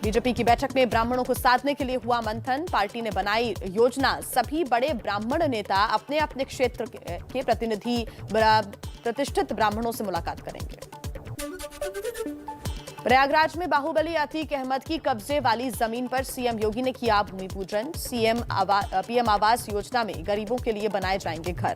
BJP की बैठक में ब्राह्मणों को साधने के लिए हुआ मंथन। पार्टी ने बनाई योजना। सभी बड़े ब्राह्मण नेता अपने अपने क्षेत्र के प्रतिनिधि प्रतिष्ठित ब्राह्मणों से मुलाकात करेंगे। प्रयागराज में बाहुबली अतीक अहमद की कब्जे वाली जमीन पर सीएम योगी ने किया भूमि पूजन। पीएम आवास योजना में गरीबों के लिए बनाए जाएंगे घर।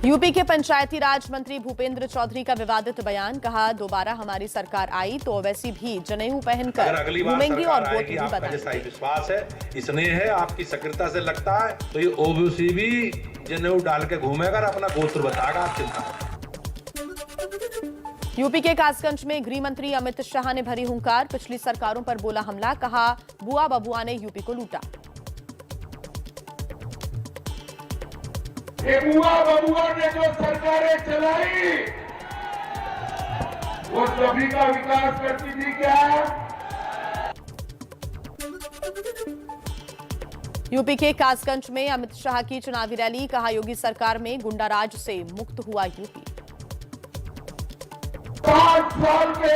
यूपी के पंचायती राज मंत्री भूपेंद्र चौधरी का विवादित बयान। कहा, दोबारा हमारी सरकार आई तो ओवैसी भी जनेऊ पहनकर घूमेंगी और वोट भी बनाएंगे। विश्वास है, स्नेह है, आपकी सक्रियता से लगता है तो ये ओवैसी भी जनेऊ डाल के घूमेगा और अपना गोत्र बताएगा। आप चिंता। यूपी के कासगंज में गृह मंत्री अमित शाह ने भरी हुंकार। पिछली सरकारों पर बोला हमला। कहा, बुआ बबुआ ने यूपी को लूटा। ये बुआ बबुआ ने जो सरकारें चलाई वो सभी का विकास करती थी क्या? यूपी के कासगंज में अमित शाह की चुनावी रैली। कहा, योगी सरकार में गुंडाराज से मुक्त हुआ यूपी। 5 साल के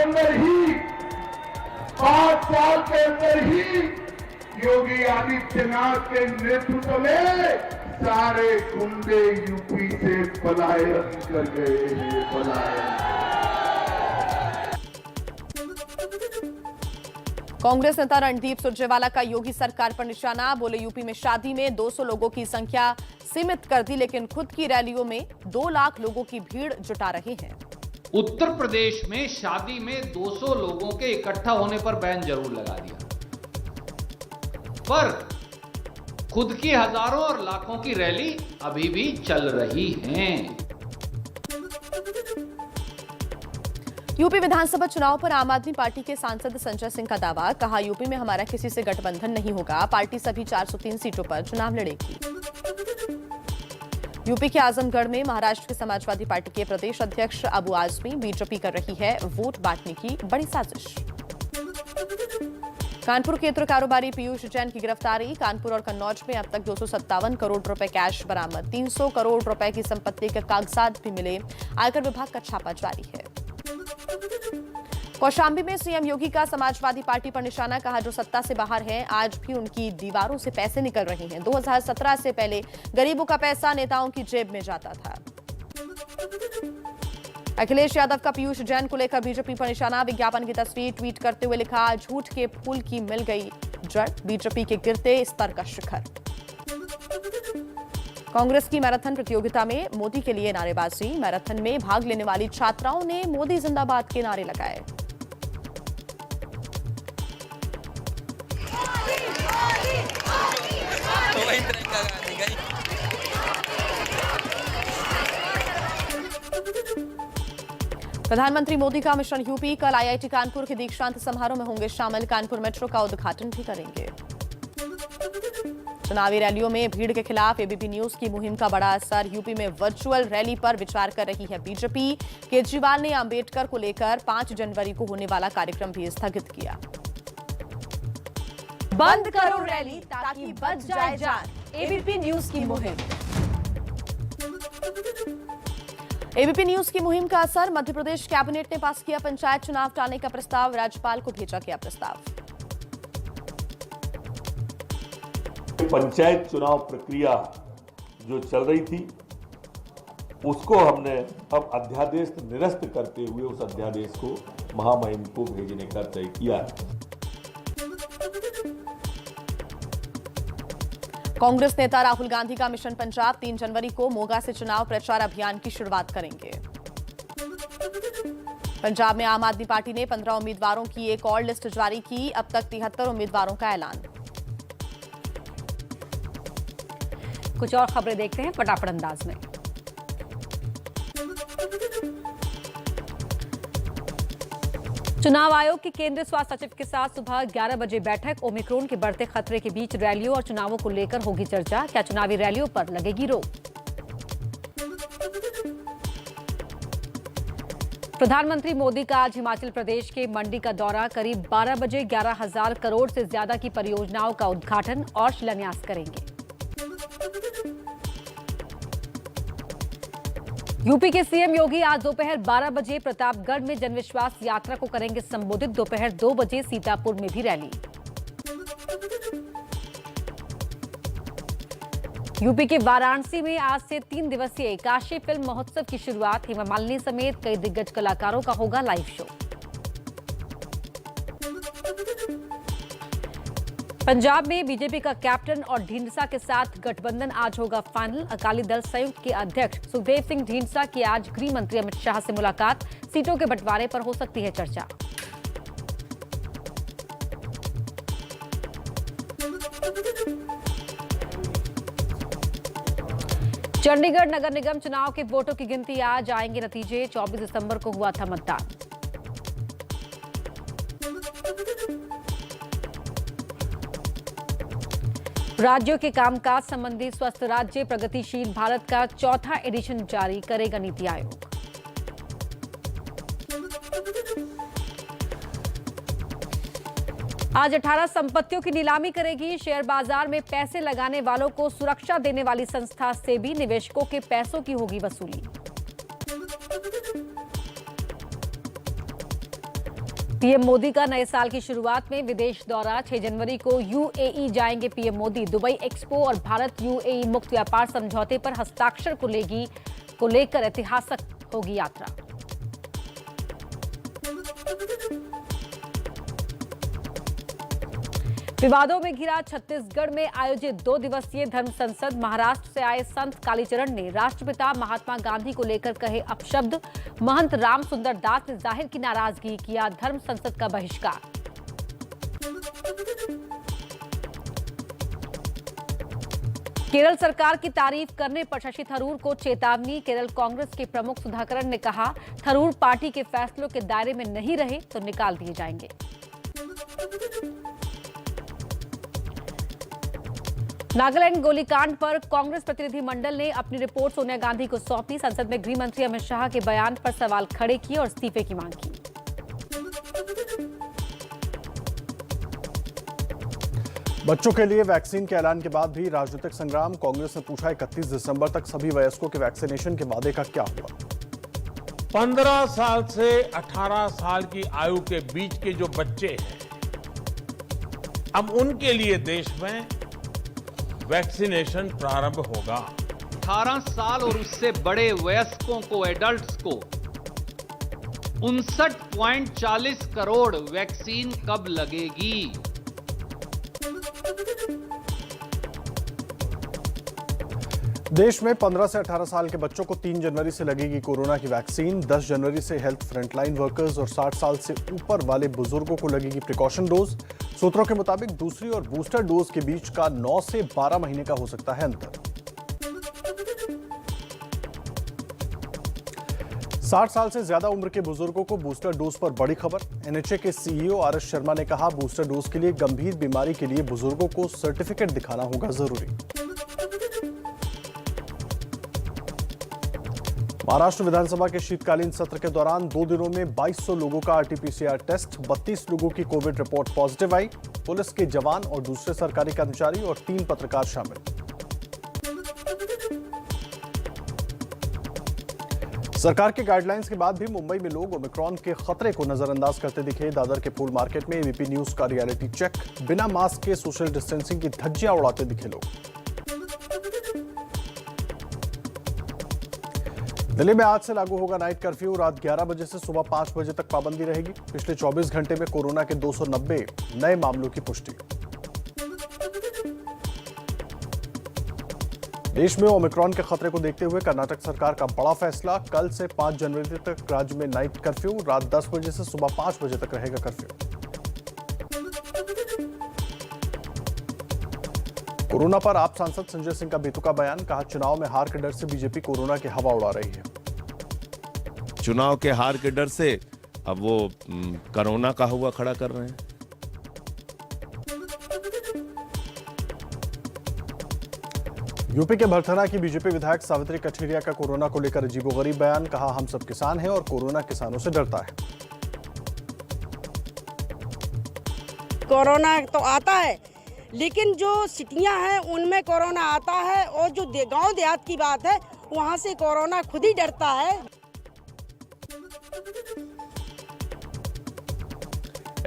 अंदर ही योगी आदित्यनाथ के नेतृत्व में सारे गुंडे यूपी से पलायन कर गए हैं। कांग्रेस नेता रणदीप सुरजेवाला का योगी सरकार पर निशाना। बोले, यूपी में शादी में 200 लोगों की संख्या सीमित कर दी, लेकिन खुद की रैलियों में 2 लाख लोगों की भीड़ जुटा रहे हैं। उत्तर प्रदेश में शादी में 200 लोगों के इकट्ठा होने पर बैन जरूर लगा दिया, पर खुद की हजारों और लाखों की रैली अभी भी चल रही हैं। यूपी विधानसभा चुनाव पर आम आदमी पार्टी के सांसद संजय सिंह का दावा। कहा, यूपी में हमारा किसी से गठबंधन नहीं होगा। पार्टी सभी 403 सीटों पर चुनाव लड़ेगी। यूपी के आजमगढ़ में महाराष्ट्र के समाजवादी पार्टी के प्रदेश अध्यक्ष अबू आजमी बीजेपी कर रही है वोट बांटने की बड़ी साजिश। कानपुर के कारोबारी पीयूष जैन की गिरफ्तारी। कानपुर और कन्नौज में अब तक 257 करोड़ रुपए कैश बरामद। 300 करोड़ रुपए की संपत्ति के कागजात भी मिले। आयकर विभाग का छापा जारी है। कौशाम्बी में सीएम योगी का समाजवादी पार्टी पर निशाना। कहा, जो सत्ता से बाहर हैं आज भी उनकी दीवारों से पैसे निकल रहे हैं। 2017 से पहले गरीबों का पैसा नेताओं की जेब में जाता था। अखिलेश यादव का पीयूष जैन को लेकर बीजेपी पर निशाना। विज्ञापन की तस्वीर ट्वीट करते हुए लिखा, झूठ के फूल की मिल गई जड़, बीजेपी के गिरते स्तर का शिखर। कांग्रेस की मैराथन प्रतियोगिता में मोदी के लिए नारेबाजी। मैराथन में भाग लेने वाली छात्राओं ने मोदी जिंदाबाद के नारे लगाए। प्रधानमंत्री मोदी का मिशन यूपी। कल आईआईटी कानपुर के दीक्षांत समारोह में होंगे शामिल। कानपुर मेट्रो का उद्घाटन भी करेंगे। चुनावी रैलियों में भीड़ के खिलाफ एबीपी न्यूज की मुहिम का बड़ा असर। यूपी में वर्चुअल रैली पर विचार कर रही है बीजेपी। केजरीवाल ने अंबेडकर को लेकर 5 जनवरी को होने वाला कार्यक्रम भी स्थगित किया। बंद करो रैली ताकि बच जाए जान, एबीपी न्यूज की मुहिम। एबीपी न्यूज की मुहिम का असर। मध्य प्रदेश कैबिनेट ने पास किया पंचायत चुनाव टालने का प्रस्ताव। राज्यपाल को भेजा गया प्रस्ताव। पंचायत चुनाव प्रक्रिया जो चल रही थी उसको हमने अब अध्यादेश निरस्त करते हुए उस अध्यादेश को महामहिम को भेजने का तय किया है। कांग्रेस नेता राहुल गांधी का मिशन पंजाब। 3 जनवरी को मोगा से चुनाव प्रचार अभियान की शुरुआत करेंगे। पंजाब में आम आदमी पार्टी ने 15 उम्मीदवारों की एक और लिस्ट जारी की। अब तक 73 उम्मीदवारों का ऐलान। कुछ और खबरें देखते हैं फटाफट अंदाज में। चुनाव आयोग के केंद्रीय स्वास्थ्य सचिव के साथ सुबह 11 बजे बैठक। ओमिक्रॉन के बढ़ते खतरे के बीच रैलियों और चुनावों को लेकर होगी चर्चा। क्या चुनावी रैलियों पर लगेगी रोक? प्रधानमंत्री मोदी का आज हिमाचल प्रदेश के मंडी का दौरा। करीब 12 बजे 11,000 करोड़ से ज्यादा की परियोजनाओं का उद्घाटन और शिलान्यास करेंगे। यूपी के सीएम योगी आज दोपहर 12 बजे प्रतापगढ़ में जनविश्वास यात्रा को करेंगे संबोधित। दोपहर 2 बजे सीतापुर में भी रैली। यूपी के वाराणसी में आज से 3 दिवसीय काशी फिल्म महोत्सव की शुरुआत। हेमा मालिनी समेत कई दिग्गज कलाकारों का होगा लाइव शो। पंजाब में बीजेपी का कैप्टन और ढींढसा के साथ गठबंधन आज होगा फाइनल। अकाली दल संयुक्त के अध्यक्ष सुखदेव सिंह ढींढसा की आज गृह मंत्री अमित शाह से मुलाकात। सीटों के बंटवारे पर हो सकती है चर्चा। चंडीगढ़ नगर निगम चुनाव के वोटों की गिनती आज आएंगे नतीजे। 24 दिसंबर को हुआ था मतदान। राज्यों के कामकाज संबंधी स्वस्थ राज्य प्रगतिशील भारत का चौथा एडिशन जारी करेगा नीति आयोग। आज 18 संपत्तियों की नीलामी करेगी। शेयर बाजार में पैसे लगाने वालों को सुरक्षा देने वाली संस्था से भी निवेशकों के पैसों की होगी वसूली। पीएम मोदी का नए साल की शुरुआत में विदेश दौरा। 6 जनवरी को यूएई जाएंगे पीएम मोदी। दुबई एक्सपो और भारत यूएई मुक्त व्यापार समझौते पर हस्ताक्षर को लेकर ऐतिहासिक होगी यात्रा। विवादों में घिरा छत्तीसगढ़ में आयोजित 2 दिवसीय धर्म संसद। महाराष्ट्र से आए संत कालीचरण ने राष्ट्रपिता महात्मा गांधी को लेकर कहे अपशब्द। महंत राम सुंदर दास ने जाहिर की नाराजगी, किया धर्म संसद का बहिष्कार। केरल सरकार की तारीफ करने पर शशि थरूर को चेतावनी। केरल कांग्रेस के प्रमुख सुधाकरन ने कहा, थरूर पार्टी के फैसलों के दायरे में नहीं रहे तो निकाल दिए जाएंगे। नागालैंड गोलीकांड पर कांग्रेस प्रतिनिधि मंडल ने अपनी रिपोर्ट सोनिया गांधी को सौंपी। संसद में गृह मंत्री अमित शाह के बयान पर सवाल खड़े किए और इस्तीफे की मांग की। बच्चों के लिए वैक्सीन के ऐलान के बाद भी राजनीतिक संग्राम। कांग्रेस ने पूछा 31 दिसंबर तक सभी वयस्कों के वैक्सीनेशन के वादे का क्या हुआ। 15 साल से 18 साल की आयु के बीच के जो बच्चे हैं, अब उनके लिए देश में वैक्सीनेशन प्रारंभ होगा। 18 साल और उससे बड़े वयस्कों को, एडल्ट्स को 59.40 करोड़ वैक्सीन कब लगेगी? देश में 15 से 18 साल के बच्चों को 3 जनवरी से लगेगी कोरोना की वैक्सीन। 10 जनवरी से हेल्थ फ्रंटलाइन वर्कर्स और 60 साल से ऊपर वाले बुजुर्गों को लगेगी प्रिकॉशन डोज। सूत्रों के मुताबिक दूसरी और बूस्टर डोज के बीच का 9 से 12 महीने का हो सकता है अंतर। 60 साल से ज्यादा उम्र के बुजुर्गों को बूस्टर डोज पर बड़ी खबर। एनएचए के सीईओ आरएस शर्मा ने कहा, बूस्टर डोज के लिए गंभीर बीमारी के लिए बुजुर्गों को सर्टिफिकेट दिखाना होगा जरूरी। महाराष्ट्र विधानसभा के शीतकालीन सत्र के दौरान 2 दिनों में 2200 लोगों का आरटीपीसीआर टेस्ट। 32 लोगों की कोविड रिपोर्ट पॉजिटिव आई। पुलिस के जवान और दूसरे सरकारी कर्मचारी और 3 पत्रकार शामिल। सरकार के गाइडलाइंस के बाद भी मुंबई में लोग ओमिक्रॉन के खतरे को नजरअंदाज करते दिखे। दादर के फूल मार्केट में एबीपी न्यूज का रियलिटी चेक। बिना मास्क के सोशल डिस्टेंसिंग की धज्जियां उड़ाते दिखे लोग। दिल्ली में आज से लागू होगा नाइट कर्फ्यू। रात 11 बजे से सुबह 5 बजे तक पाबंदी रहेगी। पिछले 24 घंटे में कोरोना के 290 नए मामलों की पुष्टि। देश में ओमिक्रॉन के खतरे को देखते हुए कर्नाटक सरकार का बड़ा फैसला। कल से 5 जनवरी तक राज्य में नाइट कर्फ्यू। रात 10 बजे से सुबह 5 बजे तक रहेगा कर्फ्यू। कोरोना पर आप सांसद संजय सिंह का बेतुका बयान। कहा, चुनाव में हार के डर से बीजेपी कोरोना की हवा उड़ा रही है। चुनाव के हार के डर से अब वो कोरोना का हुआ खड़ा कर रहे हैं। यूपी के भरथना की बीजेपी विधायक सावित्री कठेरिया का कोरोना को लेकर अजीबोगरीब बयान। कहा, हम सब किसान हैं और कोरोना किसानों से डरता है। कोरोना तो आता है, लेकिन जो सिटियां हैं उनमें कोरोना आता है, और जो गांव देहात की बात है वहां से कोरोना खुद ही डरता है।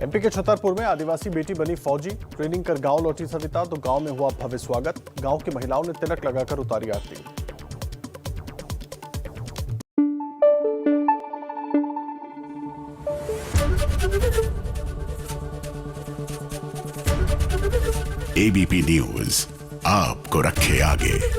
एमपी के छतरपुर में आदिवासी बेटी बनी फौजी। ट्रेनिंग कर गांव लौटी सविता तो गांव में हुआ भव्य स्वागत। गांव की महिलाओं ने तिलक लगाकर उतारी आरती। एबीपी न्यूज आपको रखे आगे।